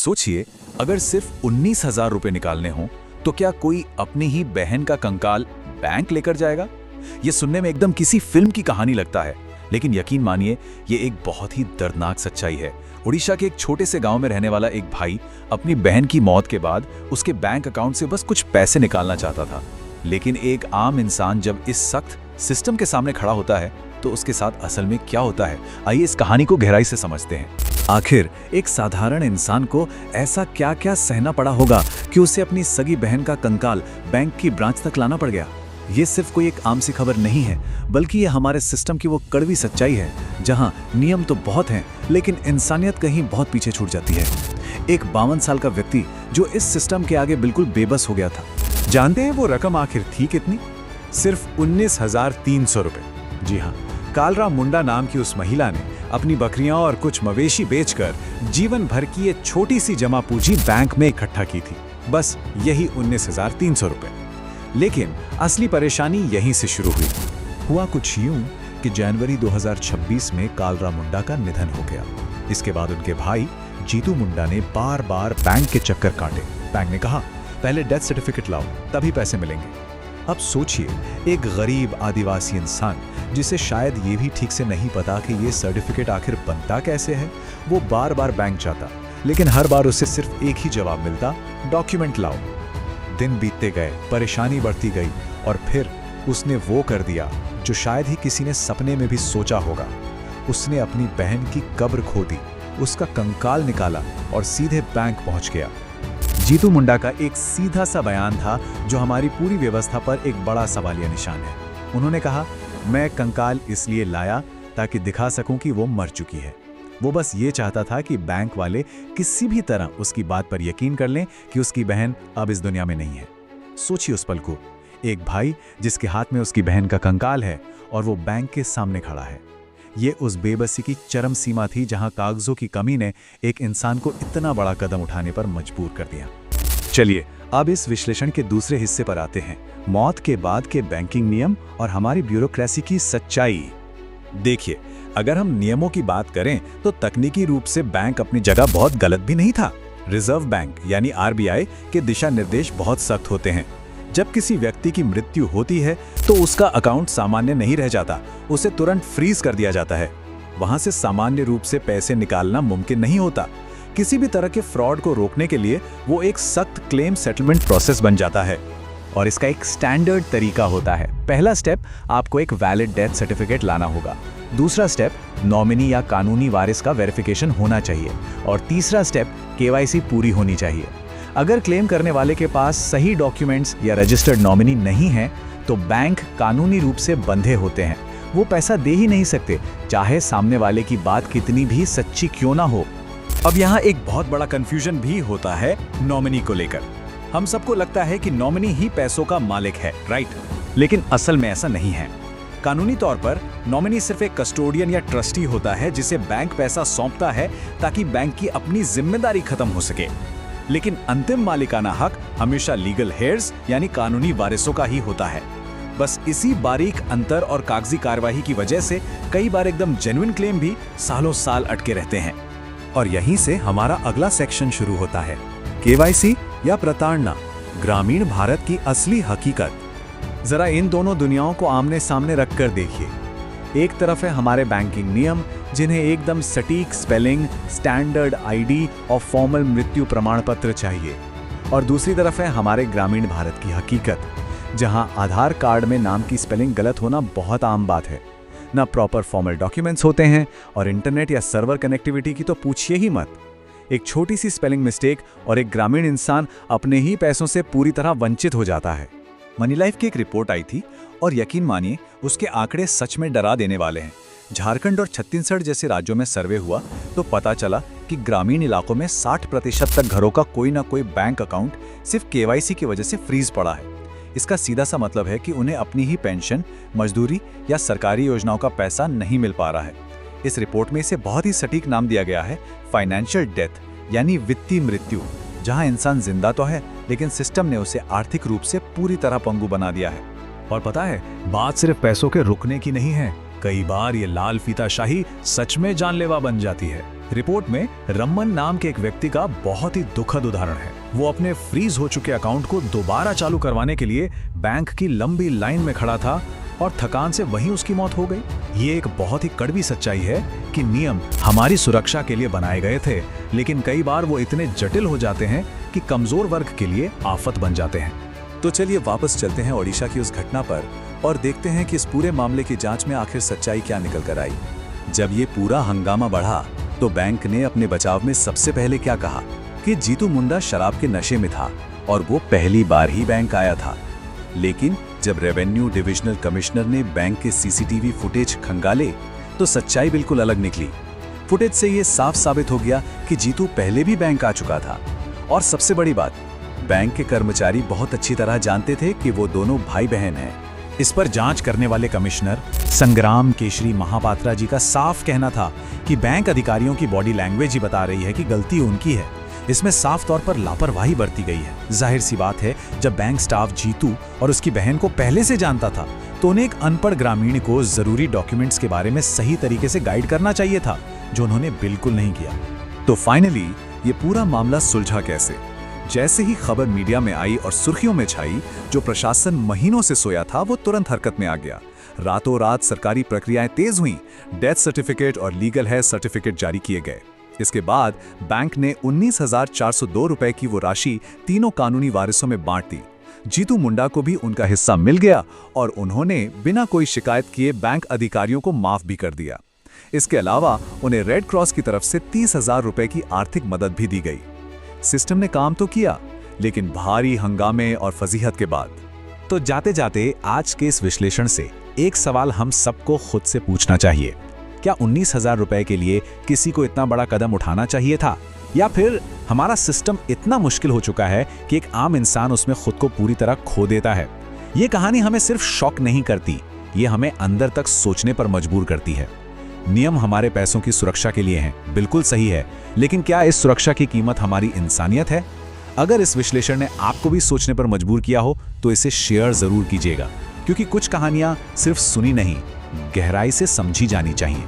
सोचिए, अगर सिर्फ 19,000 रुपए निकालने हों तो क्या कोई अपनी ही बहन का कंकाल बैंक लेकर जाएगा? ये सुनने में एकदम किसी फिल्म की कहानी लगता है, लेकिन यकीन मानिए ये एक बहुत ही दर्दनाक सच्चाई है। उड़ीसा के एक छोटे से गांव में रहने वाला एक भाई अपनी बहन की मौत के बाद उसके बैंक अकाउंट से बस कुछ पैसे निकालना चाहता था। लेकिन एक आम इंसान जब इस सख्त सिस्टम के सामने खड़ा होता है तो उसके साथ असल में क्या होता है, आइए इस कहानी को गहराई से समझते हैं। आखिर एक साधारण इंसान को ऐसा क्या क्या सहना पड़ा होगा कि उसे अपनी सगी बहन का कंकाल बैंक की ब्रांच तक लाना पड़ गया। ये सिर्फ कोई एक आम सी खबर नहीं है, बल्कि ये हमारे सिस्टम की वो कड़वी सच्चाई है जहां नियम तो बहुत हैं, लेकिन इंसानियत कहीं बहुत पीछे छूट जाती है। एक 52 साल का व्यक्ति जो इस सिस्टम के आगे बिल्कुल बेबस हो गया था। जानते हैं वो रकम आखिर थी कितनी? सिर्फ 19,300 रुपए। जी हाँ, कालरा मुंडा नाम की उस महिला ने अपनी बकरियां और कुछ मवेशी बेचकर जीवन भर की ये छोटी सी जमा पूंजी बैंक में इकट्ठा की थी। बस यही 19,300 रुपए। लेकिन असली परेशानी यहीं से शुरू हुई। हुआ कुछ यूं कि जनवरी 2026 में कालरा मुंडा का निधन हो गया। इसके बाद उनके भाई जीतू मुंडा ने बार बार बैंक के चक्कर काटे। बैंक ने कहा, पहले डेथ सर्टिफिकेट लाओ, तभी पैसे मिलेंगे। अब सोचिए, एक गरीब आदिवासी इंसान जिसे शायद ये भी ठीक से नहीं पता कि ये सर्टिफिकेट आखिर बनता कैसे है, वो बार बार बैंक जाता, लेकिन हर बार उसे सिर्फ एक ही जवाब मिलता, डॉक्यूमेंट लाओ। दिन बीतते गए, परेशानी बढ़ती गई और फिर उसने वो कर दिया जो शायद ही किसी ने सपने में भी सोचा होगा। उसने अपनी बहन की कब्र खोदी, उसका कंकाल निकाला और सीधे बैंक पहुंच गया। जीतू मुंडा का एक सीधा सा बयान था जो हमारी पूरी व्यवस्था पर एक बड़ा सवालिया निशान है। उन्होंने कहा, मैं कंकाल इसलिए लाया ताकि दिखा सकूं कि वो मर चुकी है। वो बस ये चाहता था कि बैंक वाले किसी भी तरह उसकी बात पर यकीन कर लें कि उसकी बहन अब इस दुनिया में नहीं है। सोचिए उस पल को, एक भाई जिसके हाथ में उसकी बहन का कंकाल है और वो बैंक के सामने खड़ा है। ये उस बेबसी की चरम सीमा थी जहां कागजों की कमी ने एक इंसान को इतना बड़ा कदम उठाने पर मजबूर कर दिया। चलिए अब इस विश्लेषण के दूसरे हिस्से पर आते हैं, मौत के बाद के बैंकिंग नियम और हमारी ब्यूरोक्रेसी की सच्चाई। देखिए, अगर हम नियमों की बात करें तो तकनीकी रूप से बैंक अपनी जगह बहुत गलत भी नहीं था। रिजर्व बैंक यानी आरबीआई के दिशा निर्देश बहुत सख्त होते हैं। जब किसी व्यक्ति की मृत्यु होती है तो उसका अकाउंट सामान्य नहीं रह जाता, उसे तुरंत फ्रीज कर दिया जाता है। वहां से सामान्य रूप से पैसे निकालना मुमकिन नहीं होता। किसी भी तरह के फ्रॉड को रोकने के लिए वो एक सख्त क्लेम सेटलमेंट प्रोसेस बन जाता है और इसका एक स्टैंडर्ड तरीका होता है। पहला स्टेप, आपको एक वैलिड डेथ सर्टिफिकेट लाना होगा। दूसरा स्टेप, नॉमिनी या कानूनी वारिस का वेरिफिकेशन होना चाहिए और तीसरा स्टेप, केवाईसी पूरी होनी चाहिए। अगर क्लेम करने वाले के पास सही डॉक्यूमेंट्स या रजिस्टर्ड नॉमिनी नहीं है तो बैंक कानूनी रूप से बंधे होते हैं। वो पैसा दे ही नहीं सकते, चाहे सामने वाले की बात कितनी भी सच्ची क्यों ना हो। अब यहाँ एक बहुत बड़ा कंफ्यूजन भी होता है नॉमिनी को लेकर। हम सबको लगता है कि नॉमिनी ही पैसों का मालिक है, राइट? लेकिन असल में ऐसा नहीं है। कानूनी तौर पर नॉमिनी सिर्फ एक कस्टोडियन या ट्रस्टी होता है जिसे बैंक पैसा सौंपता है ताकि बैंक की अपनी जिम्मेदारी खत्म हो सके। लेकिन अंतिम मालिकाना हक हमेशा लीगल हेयर्स यानी कानूनी वारिसों का ही होता है। बस इसी बारीक अंतर और कागजी कार्यवाही की वजह से कई बार एकदम जेन्युइन क्लेम भी सालों साल अटके रहते हैं। और यहीं से हमारा अगला सेक्शन शुरू होता है, केवाईसी या प्रताड़ना, ग्रामीण भारत की असली हकीकत। जरा इन दोनों दुनियाओं को आमने सामने रखकर देखिए। एक तरफ है हमारे बैंकिंग नियम जिन्हें एकदम सटीक स्पेलिंग, स्टैंडर्ड आईडी और फॉर्मल मृत्यु प्रमाण पत्र चाहिए, और दूसरी तरफ है हमारे ग्रामीण भारत की हकीकत जहां आधार कार्ड में नाम की स्पेलिंग गलत होना बहुत आम बात है, ना प्रॉपर फॉर्मल डॉक्यूमेंट्स होते हैं और इंटरनेट या सर्वर कनेक्टिविटी की तो पूछिए ही मत। एक छोटी सी स्पेलिंग मिस्टेक और एक ग्रामीण इंसान अपने ही पैसों से पूरी तरह वंचित हो जाता है। मनी लाइफ की एक रिपोर्ट आई थी और यकीन मानिए उसके आंकड़े सच में डरा देने वाले हैं। झारखंड और छत्तीसगढ़ जैसे राज्यों में सर्वे हुआ तो पता चला कि ग्रामीण इलाकों में 60% तक घरों का कोई ना कोई बैंक अकाउंट सिर्फ केवाईसी की वजह से फ्रीज पड़ा है। इसका सीधा सा मतलब है कि उन्हें अपनी ही पेंशन, मजदूरी या सरकारी योजनाओं का पैसा नहीं मिल पा रहा है। इस रिपोर्ट में इसे बहुत ही सटीक नाम दिया गया है, फाइनेंशियल डेथ यानी वित्तीय मृत्यु, जहां इंसान जिंदा तो है लेकिन सिस्टम ने उसे आर्थिक रूप से पूरी तरह पंगु बना दिया है। और पता है, बात सिर्फ पैसों के रुकने की नहीं है, कई बार ये लाल फीताशाही सच में जानलेवा बन जाती है। रिपोर्ट में रमन नाम के एक व्यक्ति का बहुत ही दुखद उदाहरण है। वो अपने फ्रीज हो चुके अकाउंट को दोबारा चालू करवाने के लिए बैंक की लंबी लाइन में खड़ा था और थकान से वहीं उसकी मौत हो गई। ये एक बहुत ही कड़वी सच्चाई है कि नियम हमारी सुरक्षा के लिए बनाए गए थे, लेकिन कई बार वो इतने जटिल हो जाते हैं कि कमजोर वर्ग के लिए आफत बन जाते हैं। तो चलिए वापस चलते हैं ओडिशा की उस घटना पर और देखते हैं कि इस पूरे मामले की जांच में आखिर सच्चाई क्या निकल कर आई। जब ये पूरा हंगामा बढ़ा तो बैंक ने अपने बचाव में सबसे पहले क्या कहा कि जीतू मुंडा शराब के नशे में था और वो पहली बार ही बैंक आया था। लेकिन जब रेवेन्यू डिविजनल कमिश्नर ने बैंक के सीसीटीवी फुटेज खंगाले तो सच्चाई बिल्कुल अलग निकली। फुटेज से ये साफ साबित हो गया कि जीतू पहले भी बैंक आ चुका था। और सबसे बड़ी बात, बैंक के कर्मचारी बहुत अच्छी तरह जानते थे कि वो दोनों भाई बहन हैं। इस पर जांच करने वाले कमिश्नर संग्राम केशरी महापात्रा जी का साफ कहना था कि बैंक अधिकारियों की बॉडी लैंग्वेज ही बता रही है कि गलती उनकी है। इसमें साफ तौर पर लापरवाही बरती गई है। जाहिर सी बात है, जब बैंक स्टाफ जीतू और उसकी बहन को पहले से जानता था तो उन्हें एक अनपढ़ ग्रामीण को जरूरी डॉक्यूमेंट्स के बारे में सही तरीके से गाइड करना चाहिए था, जो उन्होंने बिल्कुल नहीं किया। तो फाइनली ये पूरा मामला सुलझा कैसे? जैसे ही खबर मीडिया में आई और सुर्खियों में छाई, जो प्रशासन महीनों से सोया था वो तुरंत हरकत में आ गया। रातों रात सरकारी प्रक्रियाएं तेज हुईं, डेथ सर्टिफिकेट और लीगल हेयर सर्टिफिकेट जारी किए गए। इसके बाद बैंक ने 19,402 रुपए की वो राशि तीनों कानूनी वारिसों में बांट दी। जीतू मुंडा को भी उनका हिस्सा मिल गया और उन्होंने बिना कोई शिकायत किए बैंक अधिकारियों को माफ भी कर दिया। इसके अलावा उन्हें रेड क्रॉस की तरफ से 30,000 रुपए की आर्थिक मदद भी दी गई। सिस्टम ने काम तो किया, लेकिन भारी हंगामे और फजीहत के बाद। तो जाते जाते आज के इस विश्लेषण से एक सवाल हम सबको खुद से पूछना चाहिए। क्या 19,000 रुपए के लिए किसी को इतना बड़ा कदम उठाना चाहिए था, या फिर हमारा सिस्टम इतना मुश्किल हो चुका है कि एक आम इंसान उसमें खुद को पूरी तरह खो देता है? ये कहानी हमें सिर्फ शॉक नहीं करती, ये हमें अंदर तक सोचने पर मजबूर करती है। नियम हमारे पैसों की सुरक्षा के लिए हैं, बिल्कुल सही है, लेकिन क्या इस सुरक्षा की कीमत हमारी इंसानियत है? अगर इस विश्लेषण ने आपको भी सोचने पर मजबूर किया हो तो इसे शेयर जरूर कीजिएगा, क्योंकि कुछ कहानियां सिर्फ सुनी नहीं, गहराई से समझी जानी चाहिए।